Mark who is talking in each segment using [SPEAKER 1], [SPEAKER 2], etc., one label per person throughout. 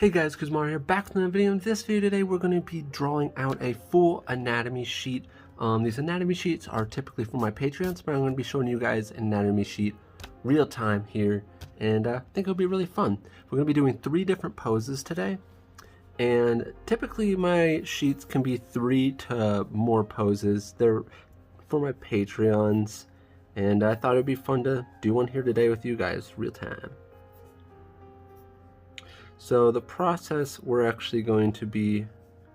[SPEAKER 1] Hey guys, KUZO here, back with another video. In this video today, we're going to be drawing out a full anatomy sheet. These anatomy sheets are typically for my Patreons, but I'm going to be showing you guys an anatomy sheet real time here, and I think it'll be really fun. We're going to be doing 3 different poses today, and typically my sheets can be 3 to more poses. They're for my Patreons, and I thought it'd be fun to do one here today with you guys, real time. So the process we're actually going to be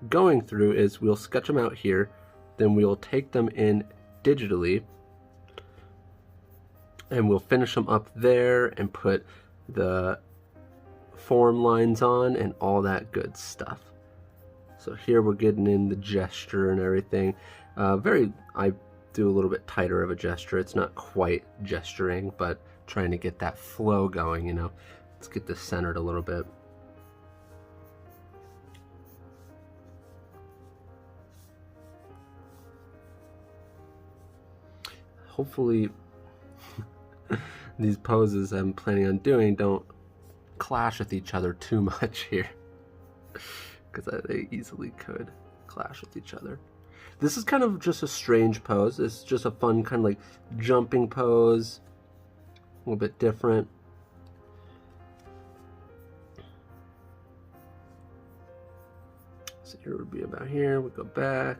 [SPEAKER 1] going through is we'll sketch them out here, then we'll take them in digitally, and we'll finish them up there and put the form lines on and all that good stuff. So here we're getting in the gesture and everything. I do a little bit tighter of a gesture. It's not quite gesturing, but trying to get that flow going, you know. Let's get this centered a little bit. Hopefully these poses I'm planning on doing don't clash with each other too much here, because they easily could clash with each other. This is kind of just a strange pose. It's just a fun kind of like jumping pose, a little bit different. So here would be about here. We go back,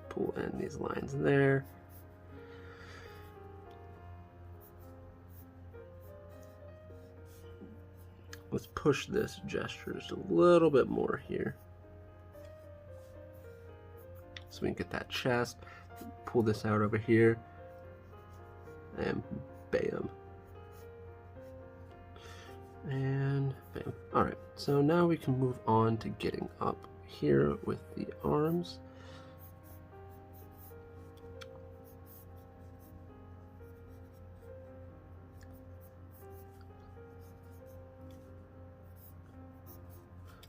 [SPEAKER 1] pull in these lines in there. Let's push this gesture just a little bit more here, so we can get that chest. Pull this out over here, and bam. And bam. Alright, so now we can move on to getting up here with the arms.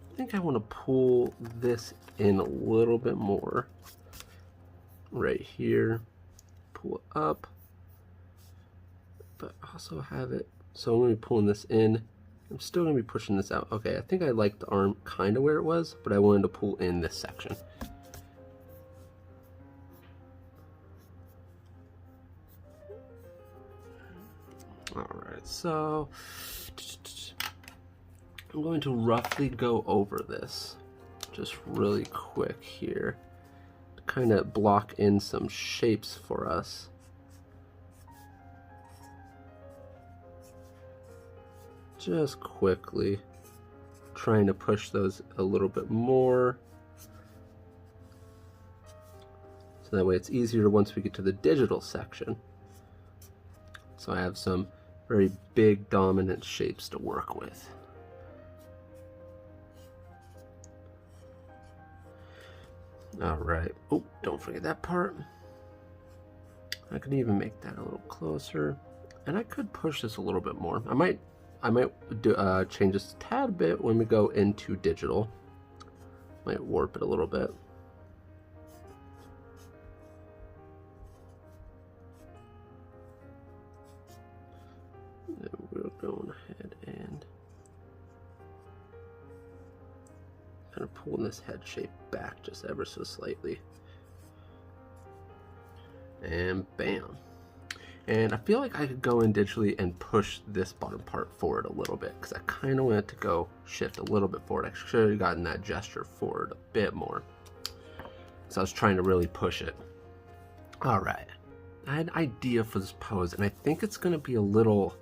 [SPEAKER 1] I think I want to pull this in a little bit more right here, pull it up, but also have it, so I'm going to be pulling this in. I'm still going to be pushing this out. Okay, I think I like the arm kind of where it was, but I wanted to pull in this section. Alright, so I'm going to roughly go over this just really quick here to kind of block in some shapes for us. Just quickly trying to push those a little bit more, so that way it's easier once we get to the digital section. So I have some very big dominant shapes to work with. Alright, oh, don't forget that part. I could even make that a little closer, and I could push this a little bit more. I might do, change this a tad bit when we go into digital. Might warp it a little bit. Then we're going ahead and kind of pulling this head shape back just ever so slightly. And bam. And I feel like I could go in digitally and push this bottom part forward a little bit, because I kind of want it to go shift a little bit forward. I should have gotten that gesture forward a bit more, so I was trying to really push it. Alright, I had an idea for this pose, and I think it's going to be a little,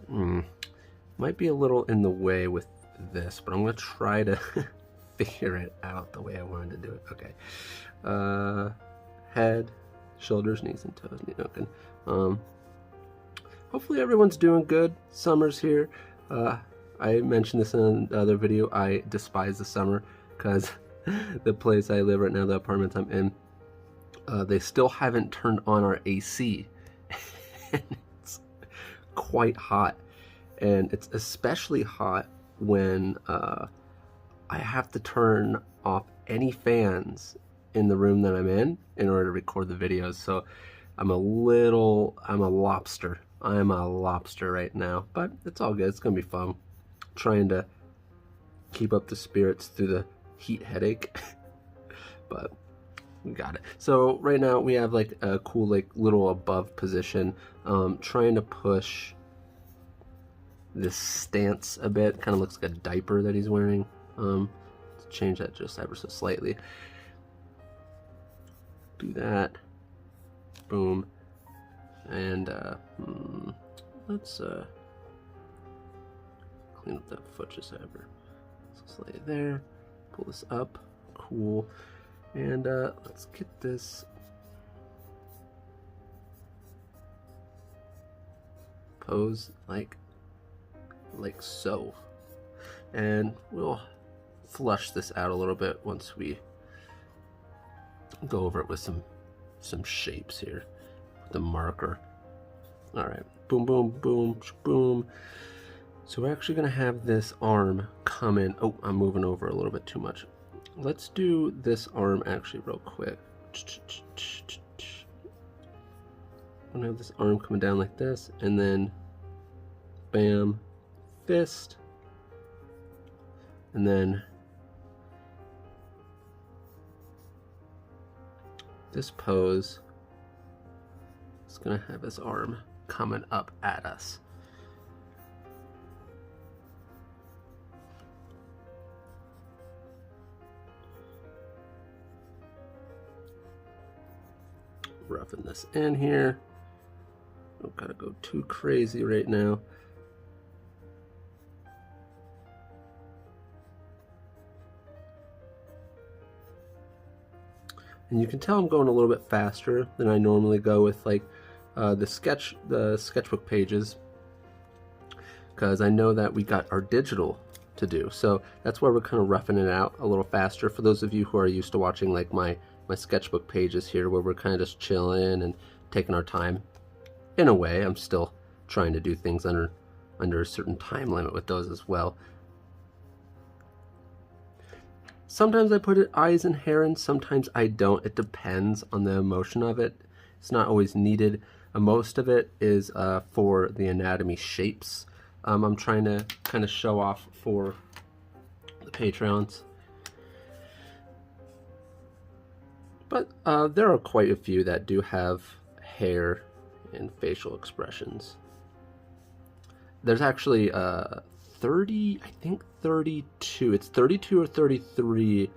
[SPEAKER 1] might be a little in the way with this, but I'm going to try to figure it out the way I wanted to do it. Okay, head, shoulders, knees, and toes. Hopefully everyone's doing good. Summer's here. I mentioned this in another video. I despise the summer because the place I live right now, the apartment I'm in, they still haven't turned on our AC. And it's quite hot, and it's especially hot when I have to turn off any fans in the room that I'm in order to record the videos. So I'm a lobster. I'm a lobster right now, but it's all good. It's gonna be fun. Trying to keep up the spirits through the heat headache. But we got it. So right now we have like a cool like little above position, trying to push this stance a bit. Kind of looks like a diaper that he's wearing. Let's change that just ever so slightly. Do that. Boom. And let's clean up that foot just ever so slightly there. Pull this up. Cool. And let's get this pose like so. And we'll flush this out a little bit once we go over it with some shapes here with the marker. All right, boom, boom, boom, boom. So we're actually gonna have this arm come in. Oh, I'm moving over a little bit too much. Let's do this arm actually real quick. I'm gonna have this arm coming down like this, and then bam, fist, and then this pose is gonna have his arm coming up at us. Roughing this in here. Don't gotta go too crazy right now. And you can tell I'm going a little bit faster than I normally go with like the sketchbook pages, because I know that we got our digital to do. So that's why we're kind of roughing it out a little faster. For those of you who are used to watching like my sketchbook pages here, where we're kind of just chilling and taking our time. In a way, I'm still trying to do things under a certain time limit with those as well. Sometimes I put eyes and hair in, sometimes I don't. It depends on the emotion of it. It's not always needed. Most of it is for the anatomy shapes. I'm trying to kind of show off for the Patreons. But there are quite a few that do have hair and facial expressions. There's actually 30, I think 32. It's 32 or 33.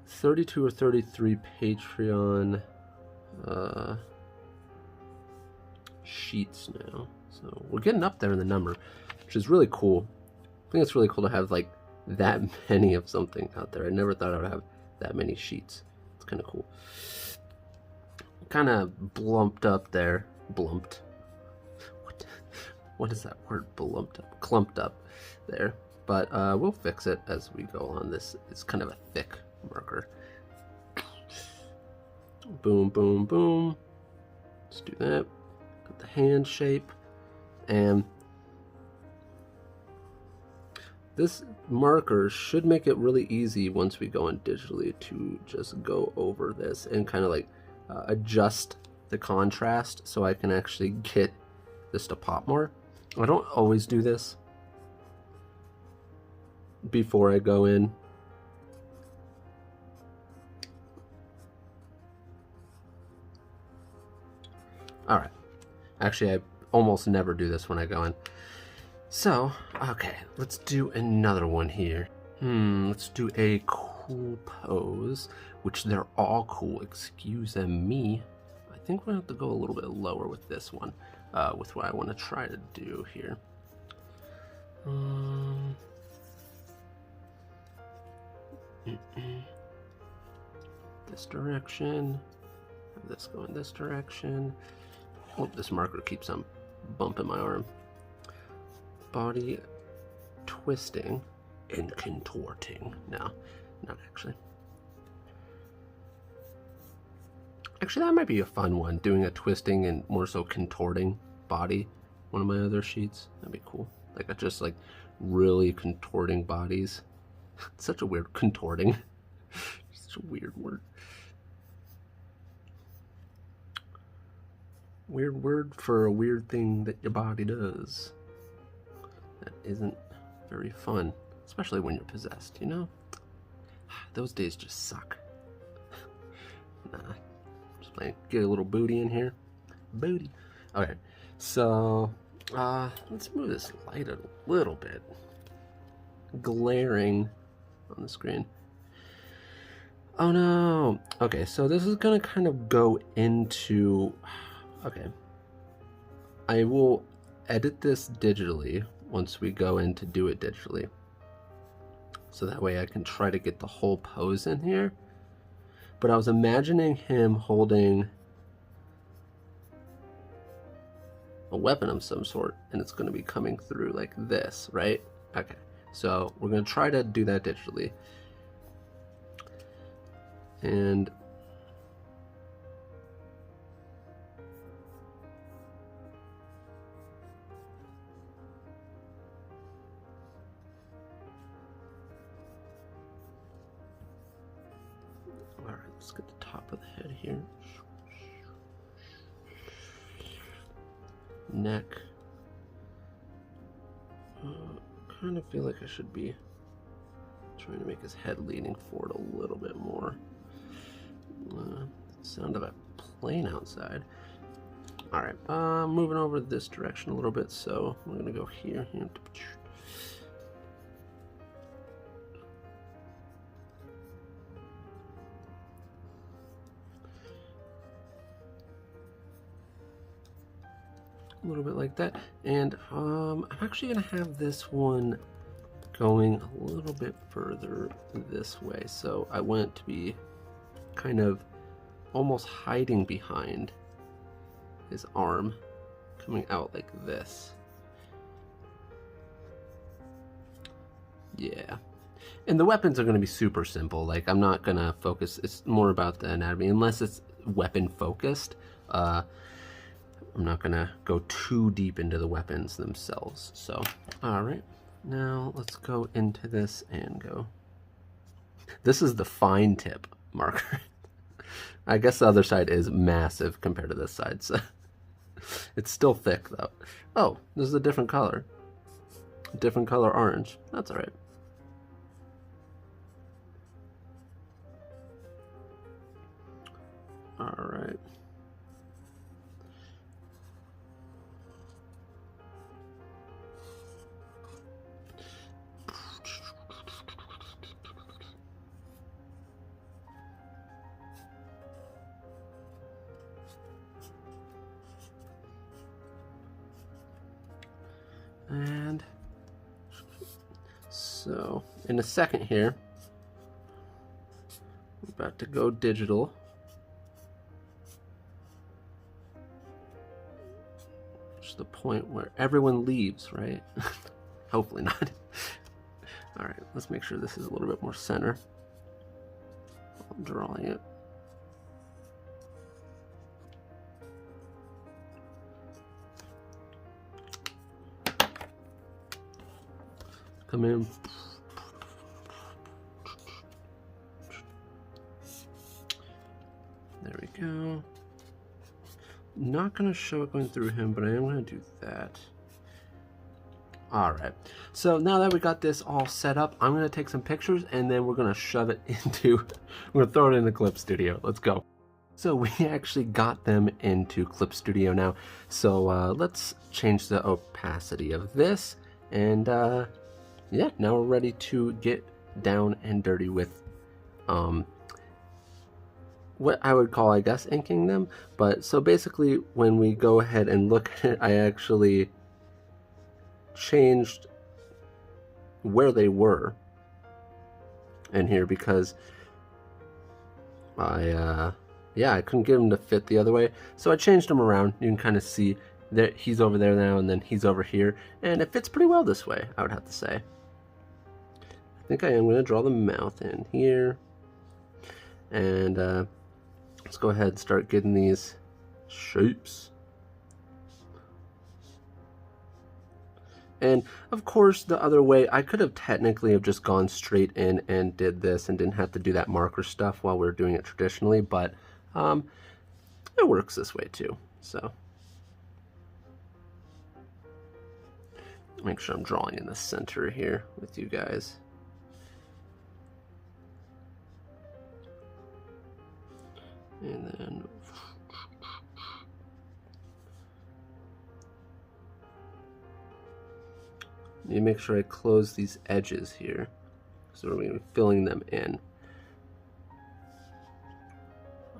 [SPEAKER 1] 32 or 33 Patreon sheets now. So we're getting up there in the number, which is really cool. I think it's really cool to have like that many of something out there. I never thought I would have that many sheets. It's kind of cool. Kind of blumped up there. Blumped. What is that word? Blumped up. Clumped up there. But we'll fix it as we go on. This is kind of a thick marker. Boom, boom, boom. Let's do that. Got the hand shape. And this marker should make it really easy once we go in digitally to just go over this and kind of like adjust the contrast so I can actually get this to pop more. I don't always do this before I go in. Alright. Actually, I almost never do this when I go in. So, okay, let's do another one here. Let's do a cool pose, which they're all cool, excuse me. I think we're gonna have to go a little bit lower with this one, with what I want to try to do here. This direction, have this go in this direction. Oh, this marker keeps on bumping my arm. Body twisting and contorting. No, not actually. Actually, that might be a fun one, doing a twisting and more so contorting body. One of my other sheets. That'd be cool. Like just like really contorting bodies. It's such a weird contorting. Such a weird word. Weird word for a weird thing that your body does. That isn't very fun, especially when you're possessed, you know? Those days just suck. Nah, just playing. Get a little booty in here. Booty. Okay, so let's move this light a little bit. Glaring on the screen. Oh no. Okay, so this is gonna kind of go into, okay. I will edit this digitally once we go in to do it digitally. So that way I can try to get the whole pose in here. But I was imagining him holding a weapon of some sort, and it's gonna be coming through like this, right? Okay, so we're gonna try to do that digitally. And all right, let's get the top of the head here. Neck. Kind of feel like I should be trying to make his head leaning forward a little bit more. Sound of a plane outside. All right, moving over this direction a little bit, so we're gonna go here. A little bit like that, and I'm actually gonna have this one going a little bit further this way, so I want it to be kind of almost hiding behind his arm, coming out like this. Yeah, and the weapons are going to be super simple. Like, I'm not going to focus, it's more about the anatomy, unless it's weapon focused. I'm not going to go too deep into the weapons themselves. So, all right, now let's go into this and go. This is the fine tip marker. I guess the other side is massive compared to this side, so it's still thick though. Oh, this is a different color. Different color orange. That's all right. All right. And so in a second here, we're about to go digital. Just the point where everyone leaves, right? Hopefully not. All right, let's make sure this is a little bit more center. I'm drawing it. Come in. There we go. Not gonna show it going through him, but I am gonna do that. All right, so now that we got this all set up, I'm gonna take some pictures and then we're gonna shove it into, we're gonna throw it in the Clip Studio. Let's go. So we actually got them into Clip Studio now. So let's change the opacity of this, and yeah, now we're ready to get down and dirty with what I would call, I guess, inking them. But so basically, when we go ahead and look at it, I actually changed where they were in here because I couldn't get them to fit the other way. So I changed them around. You can kind of see that he's over there now and then he's over here, and it fits pretty well this way, I would have to say. I think I am going to draw the mouth in here, and let's go ahead and start getting these shapes. And of course, the other way, I could have technically have just gone straight in and did this and didn't have to do that marker stuff while we were doing it traditionally, but it works this way too. So, Make sure I'm drawing in the center here with you guys. And then you make sure I close these edges here, so we're going to be filling them in.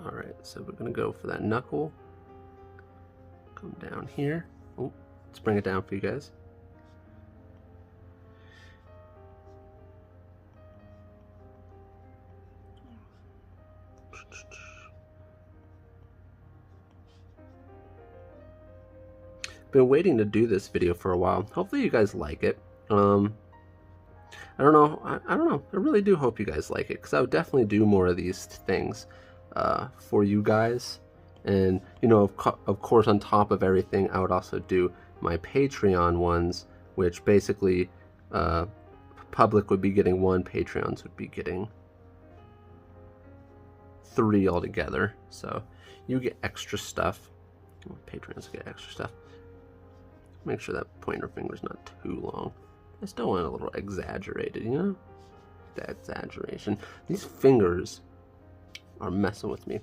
[SPEAKER 1] Alright, so we're going to go for that knuckle. Come down here. Oh, let's bring it down for you guys. Been waiting to do this video for a while. Hopefully you guys like it. I don't know. I don't know. I really do hope you guys like it, because I would definitely do more of these things for you guys. And you know, of course, on top of everything, I would also do my Patreon ones, which basically public would be getting 1, Patreons would be getting 3 altogether. So you get extra stuff. Patreons get extra stuff. Make sure that pointer finger's not too long. I still want it a little exaggerated, you know? That exaggeration. These fingers are messing with me.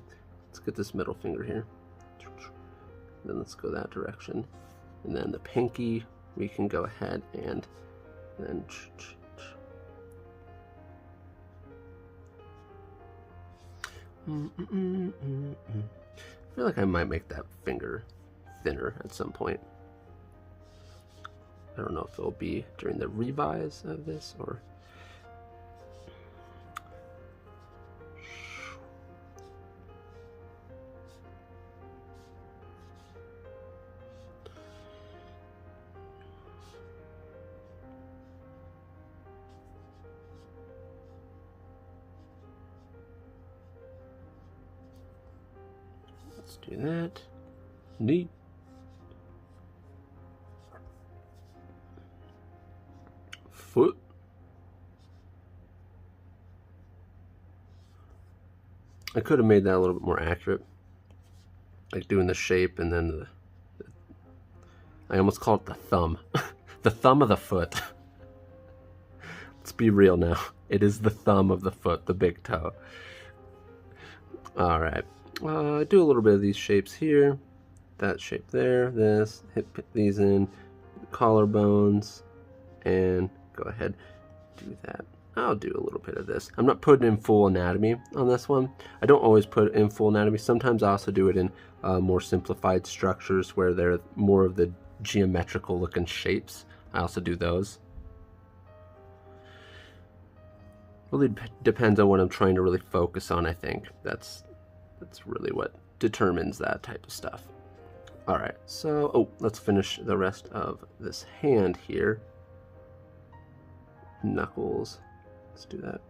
[SPEAKER 1] Let's get this middle finger here. Then let's go that direction. And then the pinky, we can go ahead and then... I feel like I might make that finger thinner at some point. I don't know if it'll be during the revise of this or... Let's do that. Neat. Foot. I could have made that a little bit more accurate, like doing the shape and then I almost call it the thumb. The thumb of the foot. Let's be real now. It is the thumb of the foot, the big toe. Alright. Do a little bit of these shapes here. That shape there. This. Hit these in. Collarbones. And go ahead, do that. I'll do a little bit of this. I'm not putting in full anatomy on this one. I don't always put in full anatomy. Sometimes I also do it in more simplified structures where they're more of the geometrical looking shapes. I also do those. Really depends on what I'm trying to really focus on, I think. That's really what determines that type of stuff. Alright, so let's finish the rest of this hand here. Knuckles. Let's do that.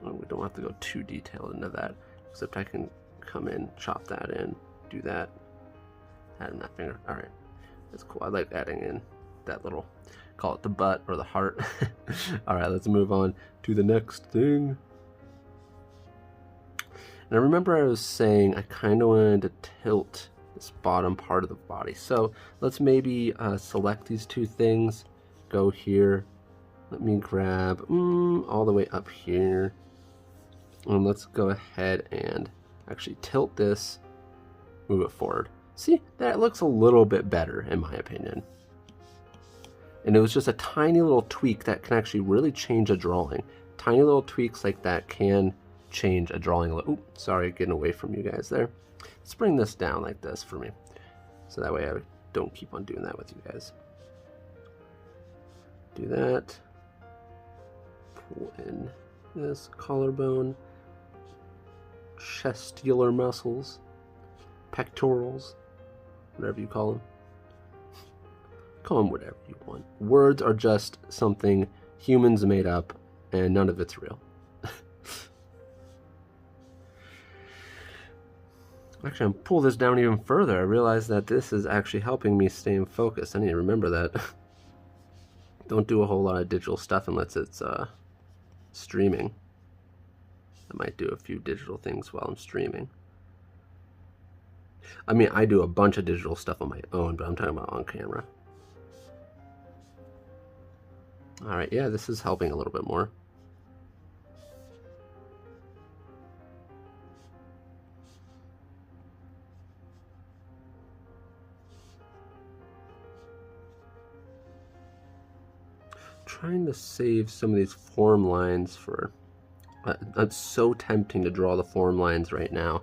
[SPEAKER 1] We don't have to go too detailed into that, except I can come in, chop that in, do that, add in that finger. Alright, that's cool. I like adding in that little, call it the butt or the heart. Alright, let's move on to the next thing. And I remember I was saying I kind of wanted to tilt this bottom part of the body. So let's maybe select these 2 things. Go here. Let me grab all the way up here. And let's go ahead and actually tilt this, move it forward. See, that looks a little bit better in my opinion. And it was just a tiny little tweak that can actually really change a drawing. Tiny little tweaks like that can change a drawing. Oops, sorry, getting away from you guys there. Let's bring this down like this for me. So that way I don't keep on doing that with you guys. Do that. Pull in this collarbone, chestular muscles, pectorals, whatever you call them. Call them whatever you want. Words are just something humans made up, and none of it's real. Actually, I'm pull this down even further. I realize that this is actually helping me stay in focus. I need to remember that. Don't do a whole lot of digital stuff unless it's streaming. I might do a few digital things while I'm streaming. I mean, I do a bunch of digital stuff on my own, but I'm talking about on camera. All right, yeah, this is helping a little bit more. Trying to save some of these form lines for... it's so tempting to draw the form lines right now,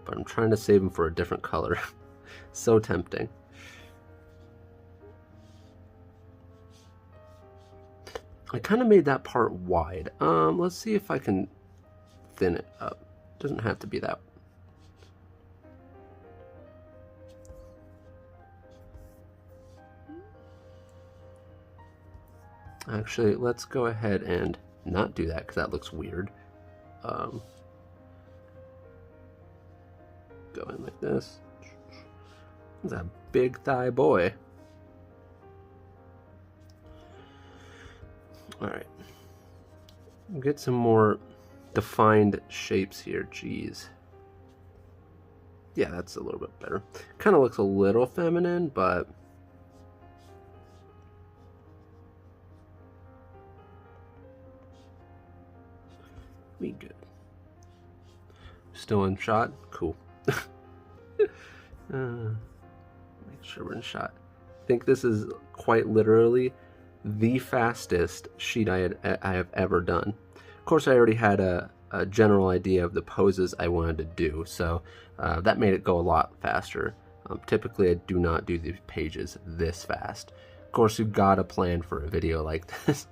[SPEAKER 1] but I'm trying to save them for a different color. So tempting. I kind of made that part wide. Let's see if I can thin it up. Doesn't have to be that. Actually, let's go ahead and not do that because that looks weird. Go in like this. That's a big thigh boy. Alright. Get some more defined shapes here. Jeez. Yeah, that's a little bit better. Kind of looks a little feminine, but... we good. Still in shot? Cool. Make sure we're in shot. I think this is quite literally the fastest sheet I have ever done. Of course, I already had a general idea of the poses I wanted to do, so that made it go a lot faster. Typically, I do not do these pages this fast. Of course, you gotta plan for a video like this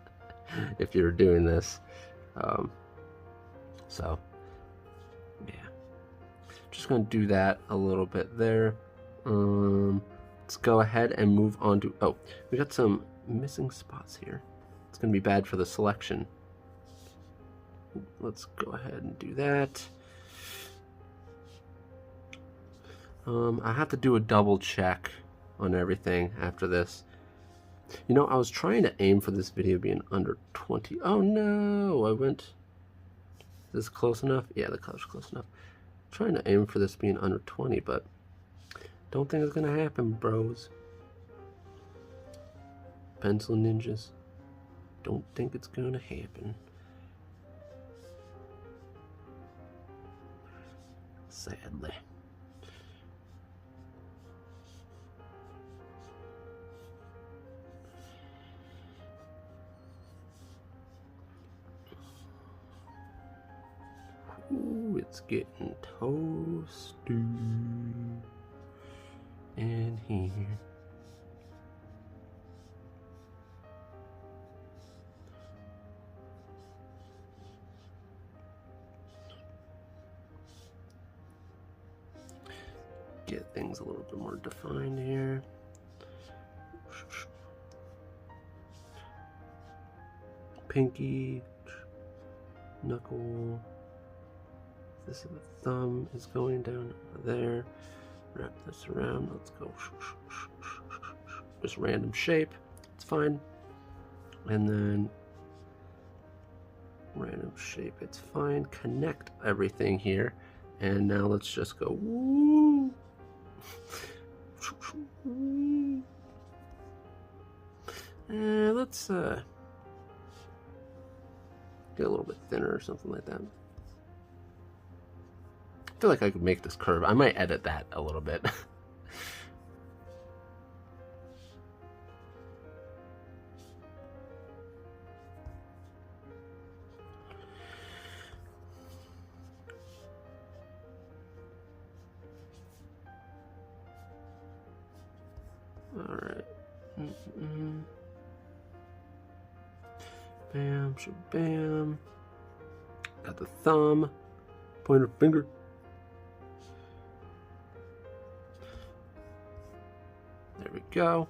[SPEAKER 1] if you're doing this. So, yeah. Just gonna do that a little bit there. Let's go ahead and move on to... oh, we got some missing spots here. It's gonna be bad for the selection. Let's go ahead and do that. I have to do a double check on everything after this. You know, I was trying to aim for this video being under 20. Oh no, I went... is this close enough? Yeah, the color's close enough. I'm trying to aim for this being under 20, but don't think it's gonna happen, bros. Pencil ninjas. Don't think it's gonna happen. Sadly. Ooh, it's getting toasty in here. Get things a little bit more defined here. Pinky, knuckle. This is the thumb is going down there. Wrap this around. Let's go. Just random shape. It's fine. And then random shape. It's fine. Connect everything here. And now let's just go. Woo. Let's get a little bit thinner or something like that. I feel like I could make this curve. I might edit that a little bit. All right. Bam, shabam. Got the thumb, pointer finger. There we go.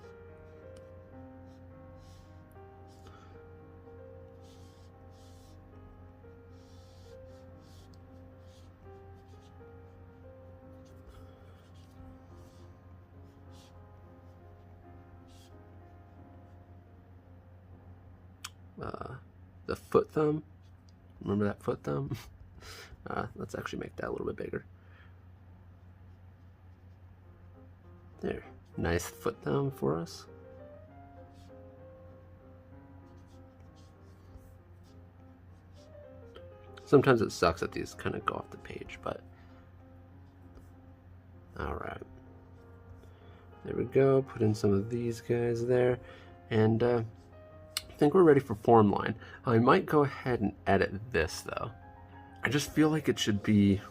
[SPEAKER 1] The foot thumb. Remember that foot thumb? Let's actually make that a little bit bigger. There. Nice foot thumb for us. Sometimes it sucks that these kind of go off the page, but all right. There we go. Put in some of these guys there, and I think we're ready for form line. I might go ahead and edit this though. I just feel like it should be.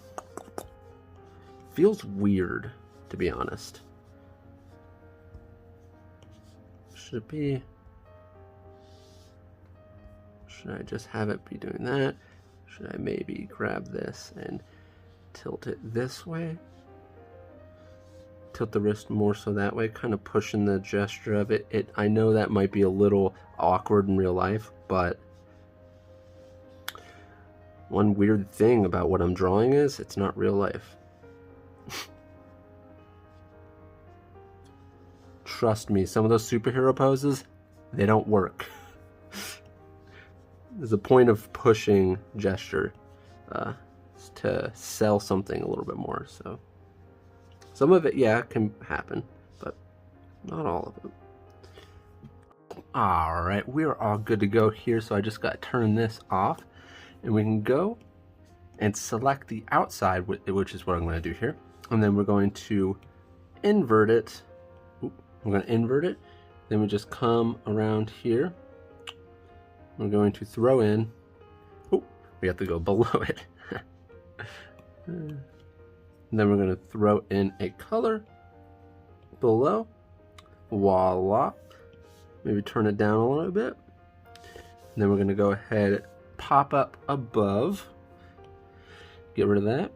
[SPEAKER 1] Feels weird, to be honest. Should it be? Should I just have it be doing that? Should I maybe grab this and tilt it this way? Tilt the wrist more so that way, kind of pushing the gesture of it. I know that might be a little awkward in real life, but one weird thing about what I'm drawing is it's not real life. Trust me, some of those superhero poses, they don't work. There's a point of pushing gesture to sell something a little bit more, so some of it, yeah, can happen, but not all of it. All right, we are all good to go here, so I just got to turn this off, and we can go and select the outside, which is what I'm going to do here, and then we're going to invert it. We're going to invert it, then we just come around here. We're going to throw in, oh, we have to go below it. And then we're going to throw in a color below. Voila. Maybe turn it down a little bit. And then we're going to go ahead, pop up above. Get rid of that.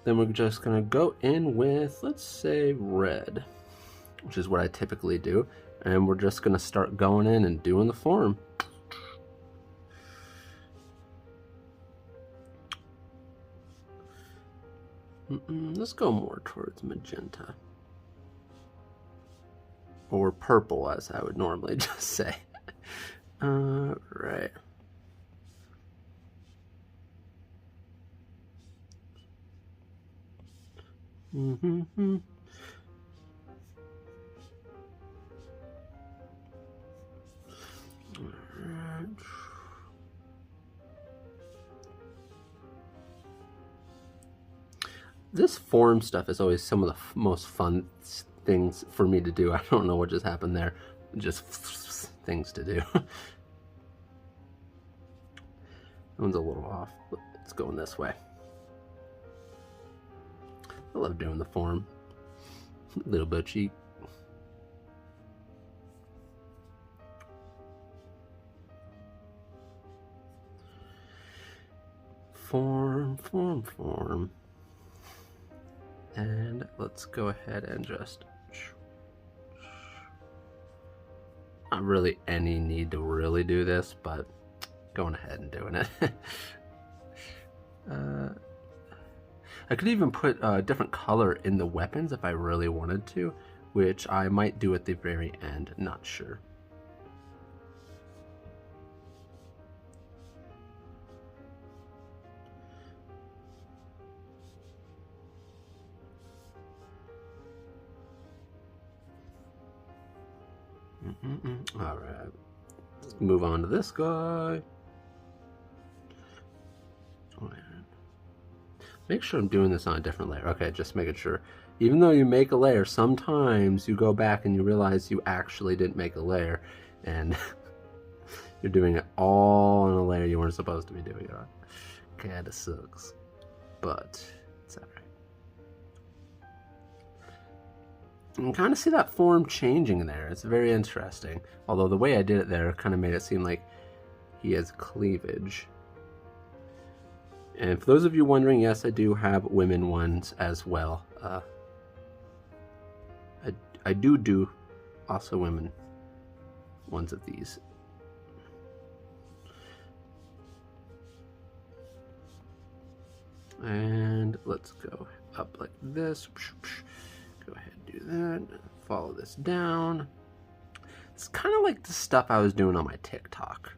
[SPEAKER 1] Then we're just going to go in with, let's say, red, which is what I typically do. And we're just going to start going in and doing the form. Let's go more towards magenta. Or purple, as I would normally just say. Right. Alright. This form stuff is always some of the most fun things for me to do. I don't know what just happened there. Just things to do. That one's a little off, but it's going this way. I love doing the form. A little bit cheap. Form. And let's go ahead and just, not really any need to really do this, but going ahead and doing it. I could even put a different color in the weapons if I really wanted to, which I might do at the very end, not sure. All right, let's move on to this guy. Make sure I'm doing this on a different layer. Okay, just making sure. Even though you make a layer, sometimes you go back and you realize you actually didn't make a layer, and you're doing it all on a layer you weren't supposed to be doing it on. Kinda sucks, but it's alright. You can kind of see that form changing there. It's very interesting. Although the way I did it there kind of made it seem like he has cleavage. And for those of you wondering, yes, I do have women ones as well. I do also women ones of these. And let's go up like this. Go ahead and do that. Follow this down. It's kind of like the stuff I was doing on my TikTok.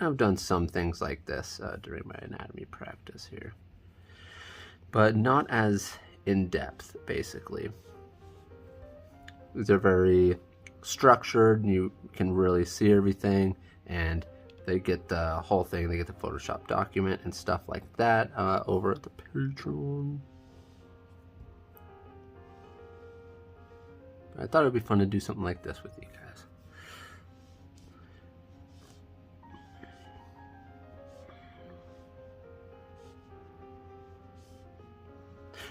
[SPEAKER 1] I've done some things like this during my anatomy practice here, but not as in-depth, basically. These are very structured, and you can really see everything, and they get the whole thing. They get the Photoshop document and stuff like that over at the Patreon. I thought it would be fun to do something like this with you guys.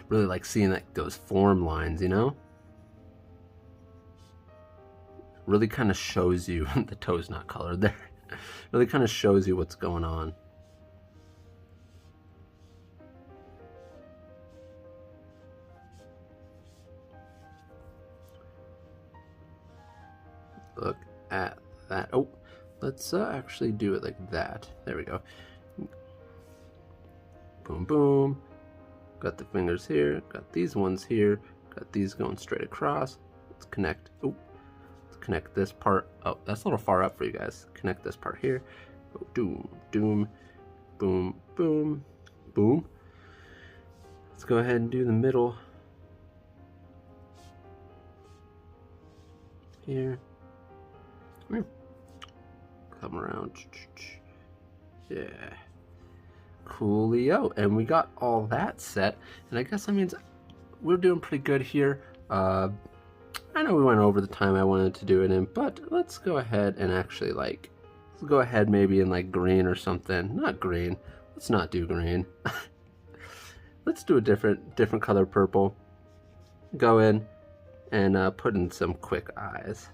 [SPEAKER 1] Really like seeing like those form lines, you know? Really kind of shows you, the toe's not colored there. Really kind of shows you what's going on. Look at that. Oh, let's actually do it like that. There we go. Boom, boom. Got the fingers here. Got these ones here. Got these going straight across. Let's connect. Oh, let's connect this part. Oh, that's a little far up for you guys. Connect this part here. Go doom, doom, boom, boom, boom. Let's go ahead and do the middle here. Come around. Yeah. Coolio. And we got all that set. And I guess that means we're doing pretty good here. I know we went over the time I wanted to do it in, but let's go ahead and actually let's go ahead maybe in like green or something. Not green. Let's not do green. Let's do a different color purple. Go in and put in some quick eyes.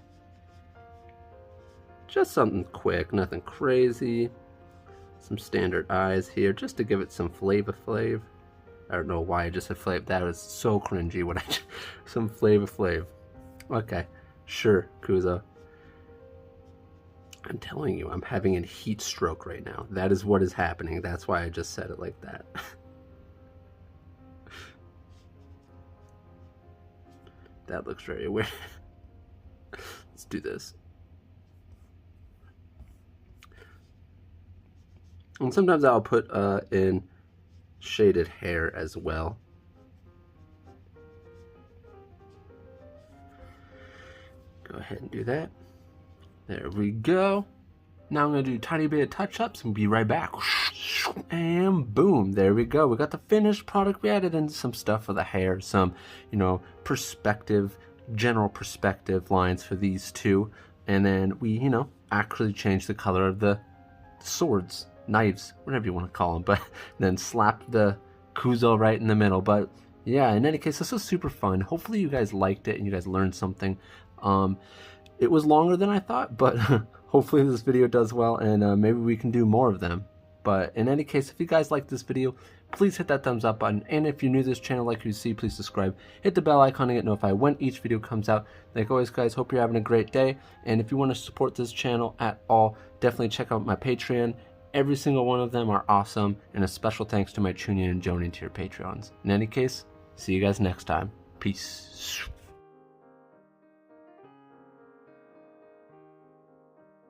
[SPEAKER 1] Just something quick, nothing crazy. Some standard eyes here, just to give it some flavor. I don't know why I just said flavor. That was so cringy when some flavor. Okay, sure, KUZO. I'm telling you, I'm having a heat stroke right now. That is what is happening. That's why I just said it like that. That looks very weird. Let's do this. And sometimes I'll put in shaded hair as well. Go ahead and do that. There we go. Now I'm going to do a tiny bit of touch-ups and be right back. And boom, there we go. We got the finished product. We added in some stuff for the hair, some, you know, general perspective lines for these two. And then we, you know, actually changed the color of the swords. Knives, whatever you want to call them, but then slap the KUZO right in the middle. But yeah, in any case, this was super fun. Hopefully you guys liked it and you guys learned something. It was longer than I thought, but hopefully this video does well, and maybe we can do more of them. But in any case, if you guys like this video, please hit that thumbs up button, and if you're new to this channel like you see, please subscribe, hit the bell icon to get notified when each video comes out. Like always guys, hope you're having a great day, and if you want to support this channel at all, definitely check out my Patreon. Every single one of them are awesome, and a special thanks to my Chunin and Jonin tier Patreons. In any case, see you guys next time. Peace.